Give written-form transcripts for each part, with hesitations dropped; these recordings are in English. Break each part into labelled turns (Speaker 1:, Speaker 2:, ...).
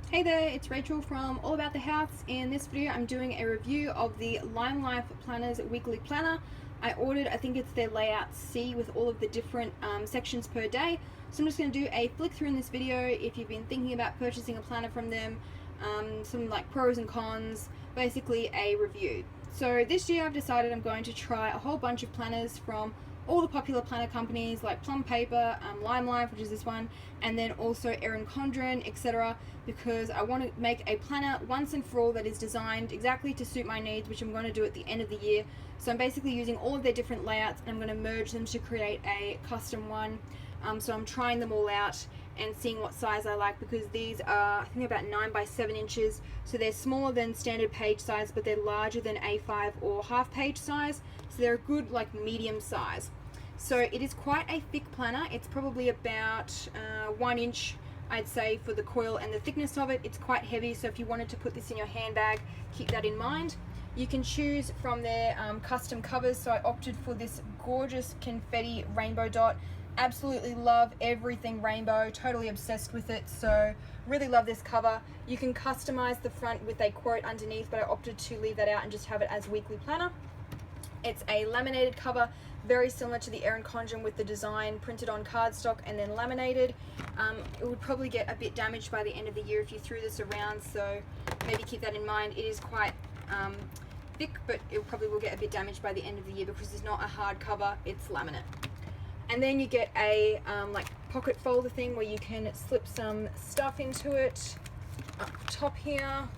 Speaker 1: Hey there, it's Rachel from All About the House. In this video, I'm doing a review of the Limelife Planners Weekly Planner. I ordered, I think it's their layout C with all of the different sections per day. So I'm just going to do a flick through in this video if you've been thinking about purchasing a planner from them, some like pros and cons, basically a review. So this year I've decided I'm going to try a whole bunch of planners from all the popular planner companies like Plum Paper, Limelife, which is this one, and then also Erin Condren, etc., because I want to make a planner once and for all that is designed exactly to suit my needs, which I'm going to do at the end of the year. So I'm basically using all of their different layouts and I'm going to merge them to create a custom one. So I'm trying them all out and seeing what size I like, because these are, I think, about 9 by 7 inches, so they're smaller than standard page size, but they're larger than A5 or half page size, so they're a good like medium size. So it is quite a thick planner. It's probably about 1 inch, I'd say, for the coil and the thickness of it. It's quite heavy, so if you wanted to put this in your handbag, keep that in mind. You can choose from their custom covers, so I opted for this gorgeous confetti rainbow dot. Absolutely love everything rainbow, totally obsessed with it, so really love this cover. You can customize the front with a quote underneath, but I opted to leave that out and just have it as weekly planner. It's a laminated cover, very similar to the Erin Condren, with the design printed on cardstock and then laminated. It would probably get a bit damaged by the end of the year if you threw this around, so maybe keep that in mind. It is quite thick, but it probably will get a bit damaged by the end of the year because it's not a hard cover, it's laminate. And then you get a like pocket folder thing where you can slip some stuff into it up top here.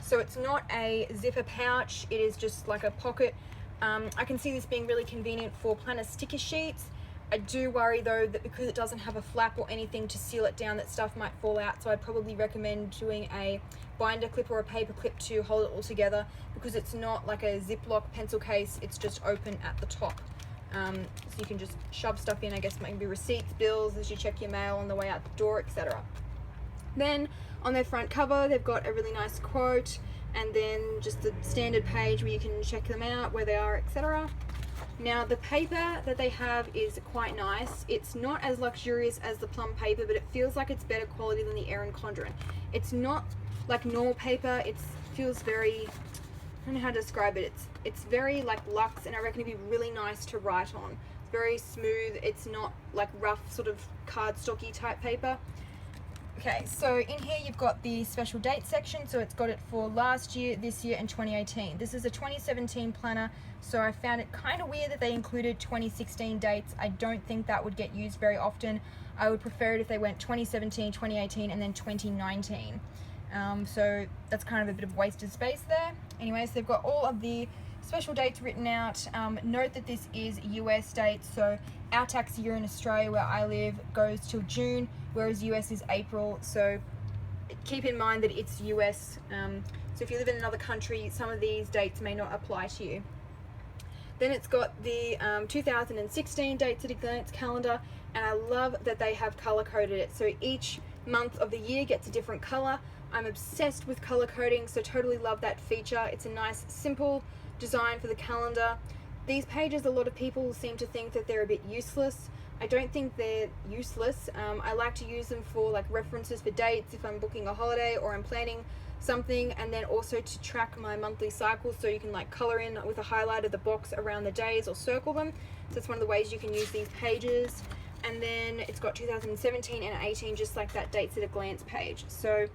Speaker 1: So it's not a zipper pouch, it is just like a pocket. I can see this being really convenient for planner sticker sheets. I do worry though that because it doesn't have a flap or anything to seal it down, that stuff might fall out, so I'd probably recommend doing a binder clip or a paper clip to hold it all together, because it's not like a Ziploc pencil case, it's just open at the top. So you can just shove stuff in, I guess maybe receipts, bills as you check your mail on the way out the door, etc. Then on their front cover they've got a really nice quote, and then just the standard page where you can check them out, where they are, etc. Now the paper that they have is quite nice. It's not as luxurious as the Plum Paper, but it feels like it's better quality than the Erin Condren. It's not like normal paper, it feels very, I don't know how to describe it. It's very like luxe, and I reckon it'd be really nice to write on. It's very smooth, it's not like rough sort of cardstocky type paper. Okay, so in here you've got the special date section, so it's got it for last year, this year, and 2018. This is a 2017 planner, so I found it kind of weird that they included 2016 dates. I don't think that would get used very often. I would prefer it if they went 2017, 2018, and then 2019. So that's kind of a bit of wasted space there. Anyways, they've got all of the special dates written out. Note that this is US dates, so our tax year in Australia where I live goes till June, whereas US is April, so keep in mind that it's US. So if you live in another country, some of these dates may not apply to you. Then it's got the 2016 dates at a glance calendar, and I love that they have color coded it, so each month of the year gets a different color. I'm obsessed with color coding, so totally love that feature. It's a nice simple design for the calendar. These pages, a lot of people seem to think that they're a bit useless. I don't think they're useless. I like to use them for like references for dates if I'm booking a holiday or I'm planning something, and then also to track my monthly cycle, so you can like color in with a highlighter the box around the days or circle them. So that's one of the ways you can use these pages. And then it's got 2017 and 18, just like that dates at a glance page. So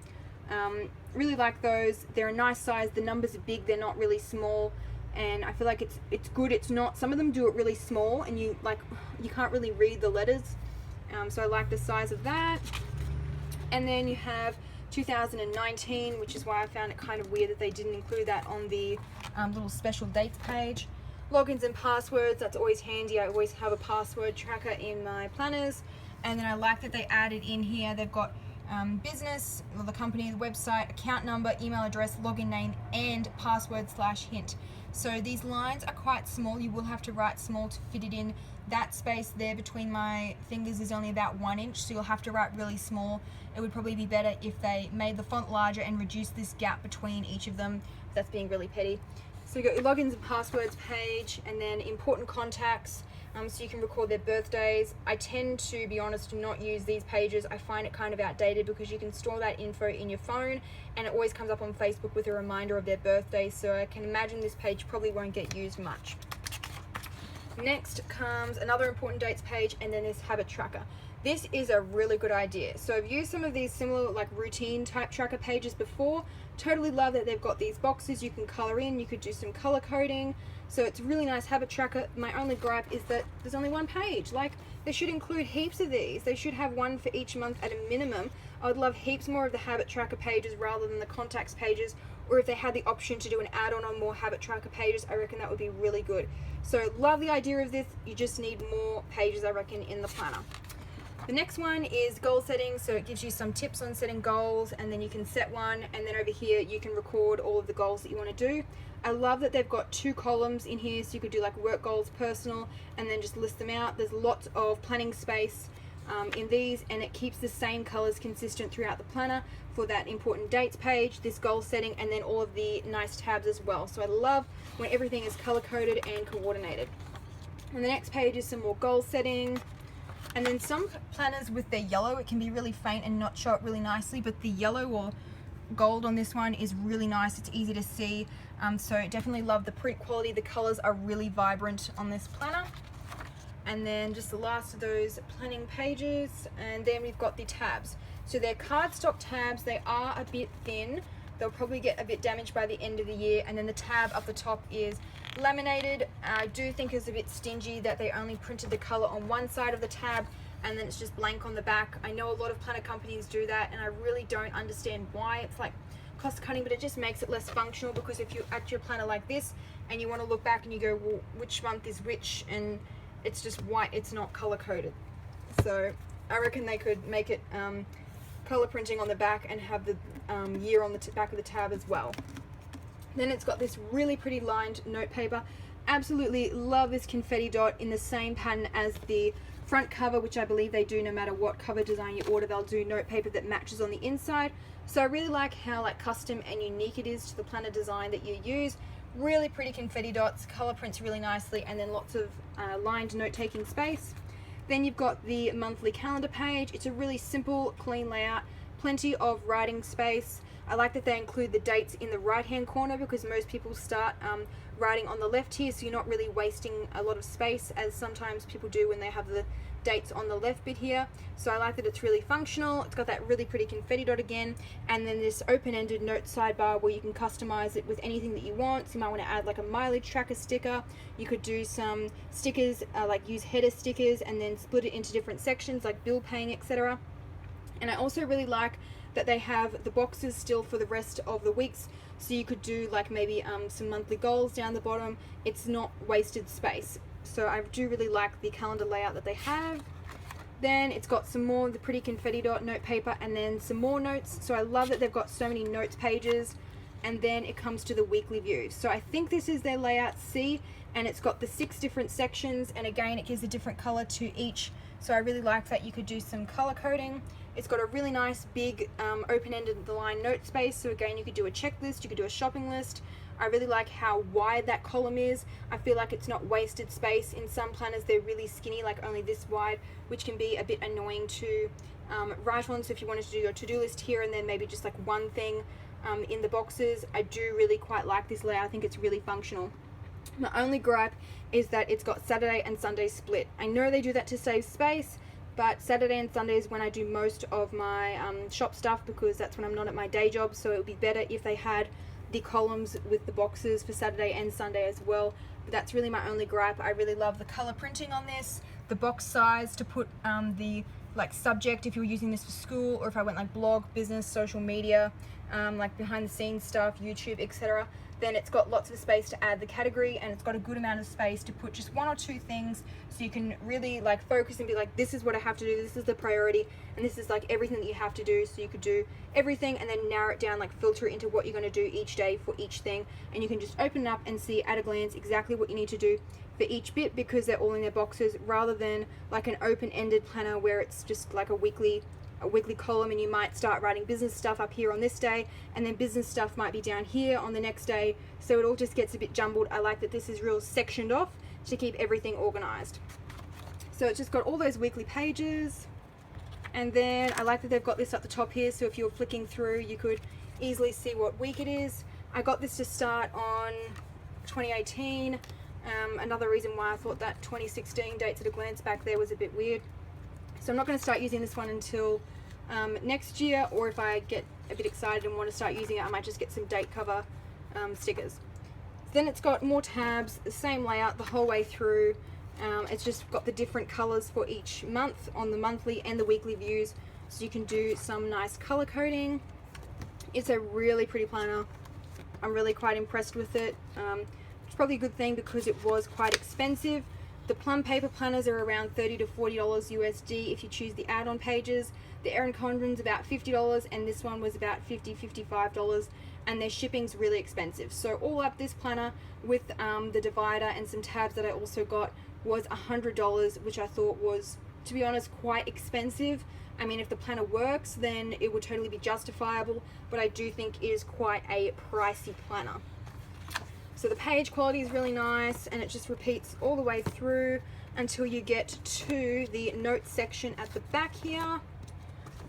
Speaker 1: really like those. They're a nice size, the numbers are big, they're not really small, and I feel like it's good. It's not, some of them do it really small and you can't really read the letters, so I like the size of that. And then you have 2019, which is why I found it kind of weird that they didn't include that on the little special dates page. Logins and passwords, that's always handy. I always have a password tracker in my planners. And then I like that they added in here, they've got business, the company, the website, account number, email address, login name, and password/hint. So these lines are quite small. You will have to write small to fit it in. That space there between my fingers is only about 1 inch, so you'll have to write really small. It would probably be better if they made the font larger and reduced this gap between each of them. That's being really petty. So you got your logins and passwords page, and then important contacts. so you can record their birthdays. I tend to be honest to not use these pages. I find it kind of outdated because you can store that info in your phone and it always comes up on Facebook with a reminder of their birthday, so I can imagine this page probably won't get used much. Next comes another important dates page, and then this habit tracker. This is a really good idea. So I've used some of these similar like routine type tracker pages before. Totally love that they've got these boxes you can color in. You could do some color coding. So it's a really nice habit tracker. My only gripe is that there's only one page. Like, they should include heaps of these. They should have one for each month at a minimum. I would love heaps more of the habit tracker pages rather than the contacts pages, or if they had the option to do an add-on on more habit tracker pages, I reckon that would be really good. So love the idea of this. You just need more pages, I reckon, in the planner. The next one is goal setting, so it gives you some tips on setting goals, and then you can set one, and then over here you can record all of the goals that you want to do. I love that they've got 2 columns in here, so you could do like work goals, personal, and then just list them out. There's lots of planning space in these, and it keeps the same colors consistent throughout the planner for that important dates page, this goal setting, and then all of the nice tabs as well. So I love when everything is color coded and coordinated. And the next page is some more goal setting. And then some planners with their yellow, it can be really faint and not show up really nicely, but the yellow or gold on this one is really nice. It's easy to see. So definitely love the print quality. The colors are really vibrant on this planner. And then just the last of those planning pages, and then we've got the tabs. So they're cardstock tabs. They are a bit thin. They'll probably get a bit damaged by the end of the year. And then the tab up the top is laminated. I do think it's a bit stingy that they only printed the color on one side of the tab and then it's just blank on the back. I know a lot of planner companies do that, and I really don't understand why. It's like cost cutting, but it just makes it less functional, because if you act your planner like this and you want to look back and you go, well, which month is which, and it's just white, it's not color coded. So I reckon they could make it color printing on the back and have the year on the back of the tab as well. Then it's got this really pretty lined note paper. Absolutely love this confetti dot in the same pattern as the front cover, which I believe they do no matter what cover design you order. They'll do note paper that matches on the inside. So I really like how like custom and unique it is to the planner design that you use. Really pretty confetti dots, color prints really nicely, and then lots of lined note-taking space. Then you've got the monthly calendar page. It's a really simple, clean layout, plenty of writing space. I like that they include the dates in the right-hand corner, because most people start writing on the left here, so you're not really wasting a lot of space, as sometimes people do when they have the dates on the left bit here. So I like that it's really functional. It's got that really pretty confetti dot again, and then this open-ended note sidebar where you can customize it with anything that you want. So you might want to add like a mileage tracker sticker. You could do some stickers, like use header stickers and then split it into different sections like bill paying, etc. And I also really like that they have the boxes still for the rest of the weeks, so you could do like maybe some monthly goals down the bottom. It's not wasted space. So I do really like the calendar layout that they have. Then it's got some more of the pretty confetti dot note paper, and then some more notes. So I love that they've got so many notes pages. And then it comes to the weekly view. So I think this is their layout C, and it's got the 6 different sections, and again it gives a different color to each. So I really like that you could do some color coding. It's got a really nice big open-ended line note space, so again you could do a checklist, you could do a shopping list. I really like how wide that column is. I feel like it's not wasted space. In some planners they're really skinny, like only this wide, which can be a bit annoying to write on. So if you wanted to do your to-do list here and then maybe just like one thing in the boxes, I do really quite like this layout. I think it's really functional. My only gripe is that it's got Saturday and Sunday split. I know they do that to save space, but Saturday and Sunday is when I do most of my shop stuff, because that's when I'm not at my day job. So it would be better if they had the columns with the boxes for Saturday and Sunday as well. But that's really my only gripe. I really love the color printing on this, the box size to put the like subject if you're using this for school, or if I went like blog, business, social media, like behind the scenes stuff, YouTube, etc. Then it's got lots of space to add the category, and it's got a good amount of space to put just 1 or 2 things, so you can really like focus and be like, this is what I have to do, this is the priority, and this is like everything that you have to do. So you could do everything and then narrow it down, like filter it into what you're going to do each day for each thing, and you can just open it up and see at a glance exactly what you need to do for each bit, because they're all in their boxes, rather than like an open-ended planner where it's just like a weekly column, and you might start writing business stuff up here on this day, and then business stuff might be down here on the next day, so it all just gets a bit jumbled. I like that this is real sectioned off to keep everything organized. So it's just got all those weekly pages. And then I like that they've got this at the top here, so if you're flicking through, you could easily see what week it is. I got this to start on 2018. Another reason why I thought that 2016 dates at a glance back there was a bit weird. So I'm not going to start using this one until next year, or if I get a bit excited and want to start using it, I might just get some date cover stickers. Then it's got more tabs, the same layout the whole way through. It's just got the different colors for each month on the monthly and the weekly views, so you can do some nice color coding. It's a really pretty planner. I'm really quite impressed with it. It's probably a good thing because it was quite expensive. The plum paper planners are around $30 to $40 USD if you choose the add-on pages. The Erin Condren's about $50, and this one was about $50, $55, and their shipping's really expensive. So all up, this planner with the divider and some tabs that I also got was $100, which I thought was, to be honest, quite expensive. I mean, if the planner works, then it would totally be justifiable, but I do think it is quite a pricey planner. So the page quality is really nice, and it just repeats all the way through until you get to the notes section at the back here,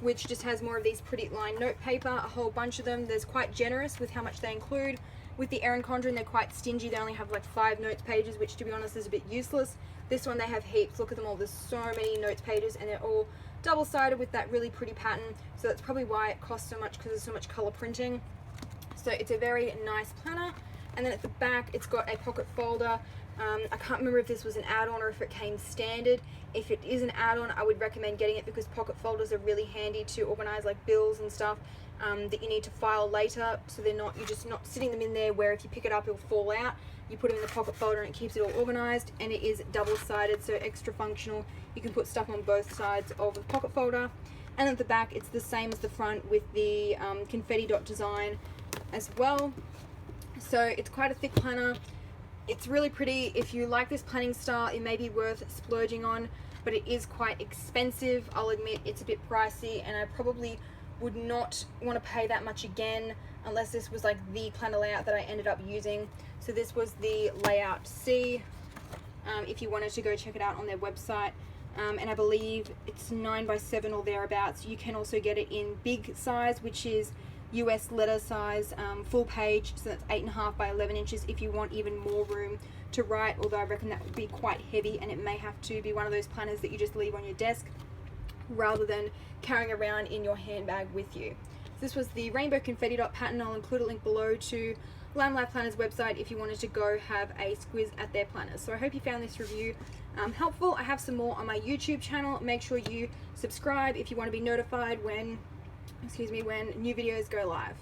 Speaker 1: which just has more of these pretty lined note paper, a whole bunch of them. There's quite generous with how much they include. With the Erin Condren, they're quite stingy. They only have like 5 notes pages, which to be honest is a bit useless. This one, they have heaps. Look at them all. There's so many notes pages, and they're all double-sided with that really pretty pattern. So that's probably why it costs so much, because there's so much color printing. So it's a very nice planner. And then at the back, it's got a pocket folder. I can't remember if this was an add-on or if it came standard. If it is an add-on, I would recommend getting it because pocket folders are really handy to organize like bills and stuff that you need to file later. So you're just not sitting them in there where if you pick it up, it'll fall out. You put them in the pocket folder and it keeps it all organized, and it is double-sided, so extra functional. You can put stuff on both sides of the pocket folder. And at the back, it's the same as the front with the confetti dot design as well. So it's quite a thick planner. It's really pretty. If you like this planning style, it may be worth splurging on, but it is quite expensive. I'll admit it's a bit pricey, and I probably would not want to pay that much again unless this was like the planner layout that I ended up using. So this was the layout C, if you wanted to go check it out on their website. And I believe it's 9x7 or thereabouts. You can also get it in big size, which is US letter size, full page, so that's 8.5 by 11 inches if you want even more room to write, although I reckon that would be quite heavy, and it may have to be one of those planners that you just leave on your desk rather than carrying around in your handbag with you. This was the rainbow confetti dot pattern. I'll include a link below to Limelife Planners website if you wanted to go have a squiz at their planners. So I hope you found this review helpful. I have some more on my YouTube channel. Make sure you subscribe if you want to be notified when new videos go live.